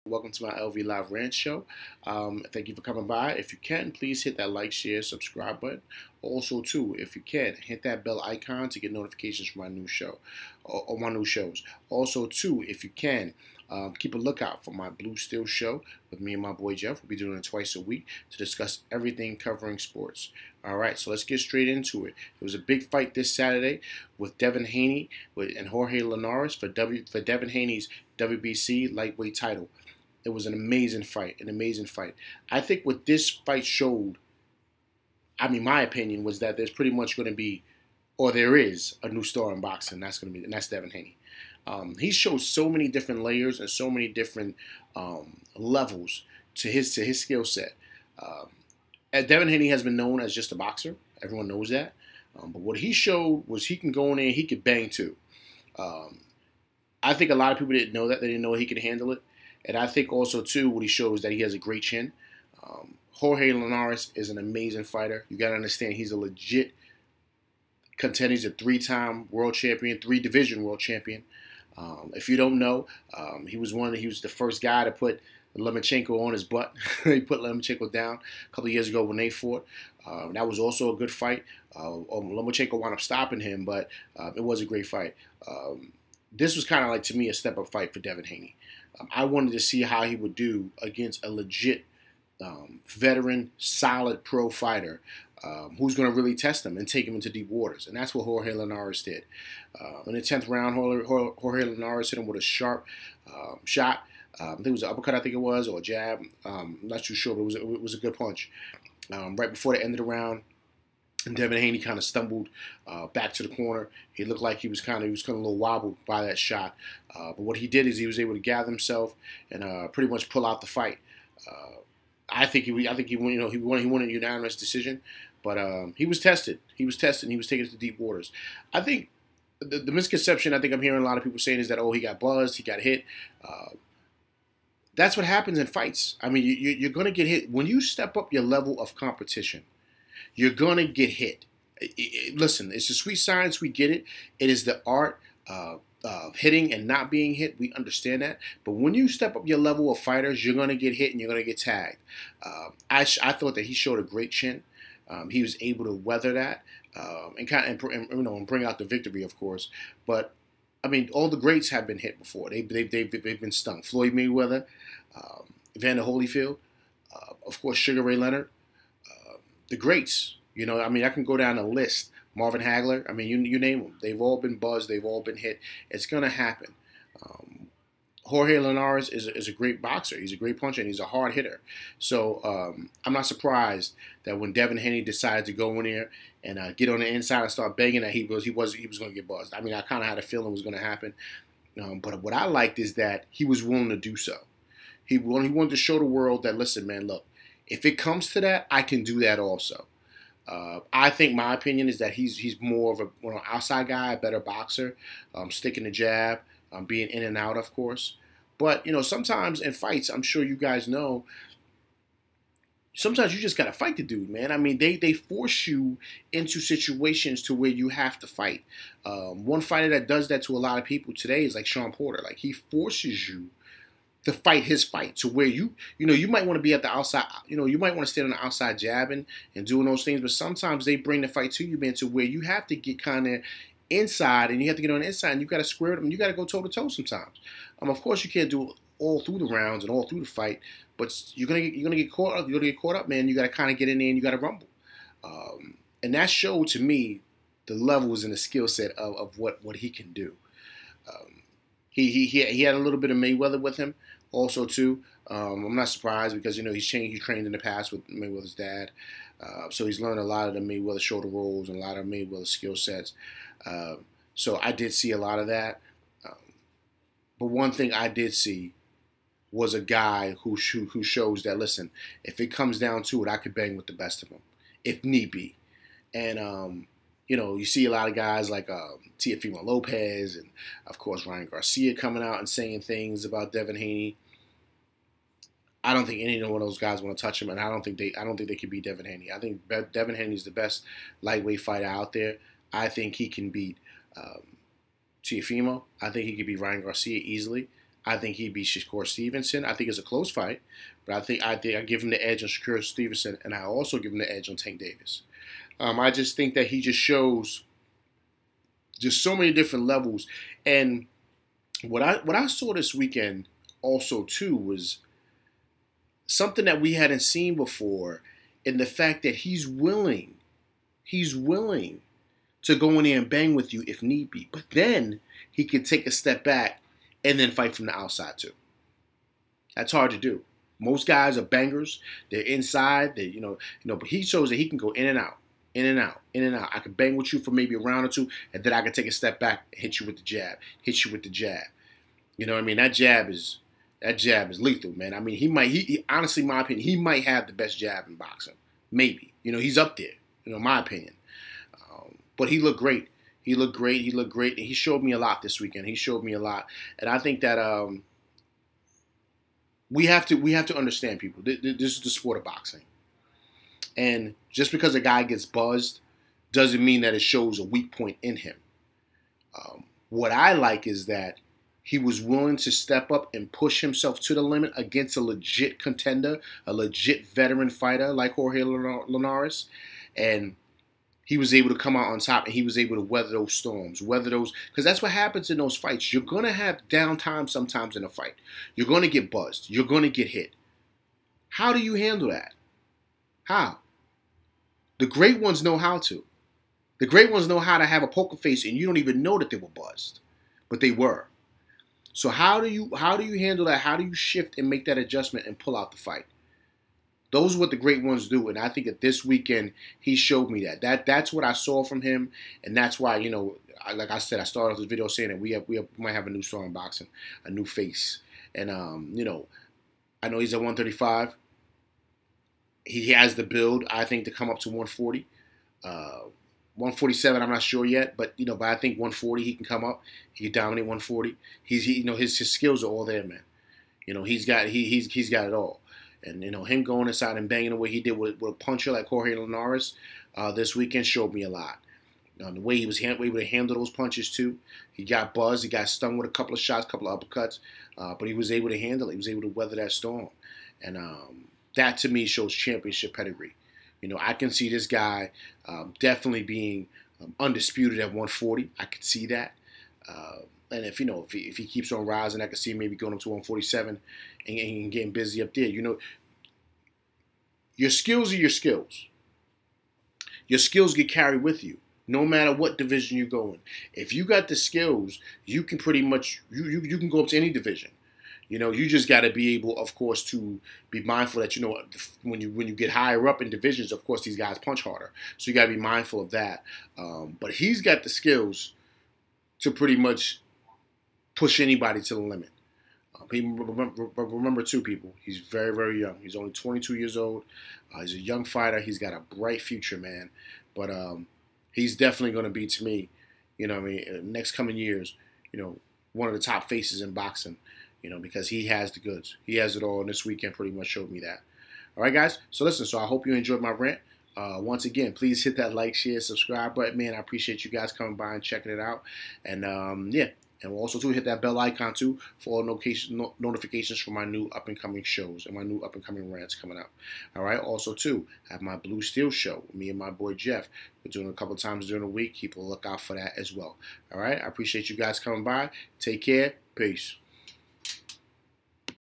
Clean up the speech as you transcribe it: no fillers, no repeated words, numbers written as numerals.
Welcome to my LV Live Rant Show. Thank you for coming by. If you can, please hit that like, share, subscribe button. Also, too, if you can, hit that bell icon to get notifications from my new show or my new shows. Also, too, if you can, keep a lookout for my Blue Steel show with me and my boy Jeff. We'll be doing it twice a week to discuss everything covering sports. All right, so let's get straight into it. It was a big fight this Saturday with Devin Haney and Jorge Linares for Devin Haney's WBC lightweight title. It was an amazing fight, I think what this fight showed, my opinion was that there's pretty much going to be, or there is, a new star in boxing. And that's Devin Haney. He shows so many different layers and so many different levels to his skill set. Devin Haney has been known as just a boxer. Everyone knows that. But what he showed was he can go in there and he could bang too. I think a lot of people didn't know that. They didn't know he could handle it. And I think also, too, what he shows is that he has a great chin. Jorge Linares is an amazing fighter. You got to understand he's a legit contender. He's a three-time world champion, three-division world champion. If you don't know, he was the first guy to put Lomachenko on his butt. He put Lomachenko down a couple of years ago when they fought. That was also a good fight. Lomachenko wound up stopping him, but it was a great fight. This was kind of like, to me, a step-up fight for Devin Haney. I wanted to see how he would do against a legit veteran, solid pro fighter who's going to really test him and take him into deep waters. And that's what Jorge Linares did. In the 10th round, Jorge Linares hit him with a sharp shot. I think it was an uppercut, or a jab. I'm not too sure, but it was a good punch. Right before the end of the round, and Devin Haney kind of stumbled back to the corner. He looked like he was kind of a little wobbled by that shot. But what he did is he was able to gather himself and pretty much pull out the fight. I think he won. He won a unanimous decision. But he was tested. He was tested. And he was taken to deep waters. I think the misconception I think I'm hearing a lot of people saying is that he got buzzed, he got hit. That's what happens in fights. You're going to get hit when you step up your level of competition. You're going to get hit. Listen, it's a sweet science. We get it. It is the art of hitting and not being hit. We understand that. But when you step up your level of fighters, you're going to get hit and you're going to get tagged. I thought that he showed a great chin. He was able to weather that and bring out the victory, of course. But all the greats have been hit before. They've been stung. Floyd Mayweather, Evander Holyfield, of course, Sugar Ray Leonard. The greats, I can go down a list. Marvin Hagler, you name them. They've all been buzzed. They've all been hit. It's going to happen. Jorge Linares is a great boxer. He's a great puncher, and he's a hard hitter. So I'm not surprised that when Devin Haney decided to go in there and get on the inside and start begging that he was going to get buzzed. I kind of had a feeling it was going to happen. But what I liked is that he was willing to do so. He wanted to show the world that, listen, man, look, if it comes to that, I can do that also. I think my opinion is that he's more of an outside guy, a better boxer, sticking the jab, being in and out, of course. But, sometimes in fights, I'm sure you guys know, sometimes you just got to fight the dude, man. They force you into situations to where you have to fight. One fighter that does that to a lot of people today is like Sean Porter. Like, he forces you to fight his fight to where you might want to be at the outside, you might want to stand on the outside jabbing and doing those things, but sometimes they bring the fight to you, man, to where you have to get kind of inside and you have to get on the inside and you got to square it and you got to go toe to toe sometimes. Of course, you can't do it all through the rounds and all through the fight, but you're gonna get caught up. You're gonna get caught up, man. You got to kind of get in there and you got to rumble. And that showed to me the levels and the skill set of what he can do. He had a little bit of Mayweather with him also too. I'm not surprised because he trained in the past with Mayweather's dad, so he's learned a lot of the Mayweather shoulder rolls and a lot of Mayweather skill sets. So I did see a lot of that. But one thing I did see was a guy who shows that, listen, if it comes down to it, I could bang with the best of them if need be. And you see a lot of guys like Teofimo Lopez and, of course, Ryan Garcia coming out and saying things about Devin Haney. I don't think any one of those guys want to touch him, and I don't think they can beat Devin Haney. I think Devin Haney is the best lightweight fighter out there. I think he can beat Teofimo. I think he could beat Ryan Garcia easily. I think he beats Shakur Stevenson. I think it's a close fight, but I think I give him the edge on Shakur Stevenson, and I also give him the edge on Tank Davis. I just think that he just shows just so many different levels. And what I saw this weekend also too was something that we hadn't seen before, in the fact that he's willing to go in there and bang with you if need be. But then he can take a step back and then fight from the outside too. That's hard to do. Most guys are bangers. They're inside. They, but he shows that he can go in and out, in and out, in and out. I could bang with you for maybe a round or two, and then I could take a step back and hit you with the jab. Hit you with the jab. You know what I mean? That jab is lethal, man. I mean, he honestly, in my opinion, he might have the best jab in boxing. Maybe. He's up there, in my opinion. But he looked great. He looked great. He looked great. And he showed me a lot this weekend. He showed me a lot. And I think that we have to understand, people. This is the sport of boxing. And just because a guy gets buzzed doesn't mean that it shows a weak point in him. What I like is that he was willing to step up and push himself to the limit against a legit contender, a legit veteran fighter like Jorge Linares. And he was able to come out on top, and he was able to weather those storms, because that's what happens in those fights. You're going to have downtime sometimes in a fight. You're going to get buzzed. You're going to get hit. How do you handle that? How? The great ones know how to. The great ones know how to have a poker face, and you don't even know that they were buzzed, but they were. So how do you handle that? How do you shift and make that adjustment and pull out the fight? Those are what the great ones do, and I think that this weekend he showed me that. That's what I saw from him, and that's why, like I said, I started off this video saying that we might have a new star in boxing, a new face. And I know he's at 135. He has the build, I think, to come up to 140. 147, I'm not sure yet, but I think 140 he can come up. He can dominate 140. His skills are all there, man. He's got it all. And, him going inside and banging the way he did with a puncher like Jorge Linares this weekend showed me a lot. The way he was able to handle those punches, too. He got buzzed. He got stung with a couple of shots, a couple of uppercuts. But he was able to handle it. He was able to weather that storm. And that, to me, shows championship pedigree. I can see this guy definitely being undisputed at 140. I could see that. And if he keeps on rising, I could see him maybe going up to 147 and getting busy up there. Your skills are your skills. Your skills get carried with you, no matter what division you go in. If you got the skills, you can pretty much you can go up to any division. You just got to be able, of course, to be mindful that when you get higher up in divisions, of course, these guys punch harder. So you got to be mindful of that. But he's got the skills to pretty much push anybody to the limit. Remember, too, people, he's very, very young. He's only 22 years old. He's a young fighter. He's got a bright future, man. But he's definitely going to be, to me, next coming years, one of the top faces in boxing, because he has the goods. He has it all, and this weekend pretty much showed me that. All right, guys? So listen, I hope you enjoyed my rant. Once again, please hit that like, share, subscribe button, man. I appreciate you guys coming by and checking it out. And, yeah. And we'll also, too, hit that bell icon, too, for all notifications for my new up-and-coming shows and my new up-and-coming rants coming up. All right? Also, too, have my Blue Steel show with me and my boy Jeff. We're doing it a couple times during the week. Keep a lookout for that as well. All right? I appreciate you guys coming by. Take care. Peace.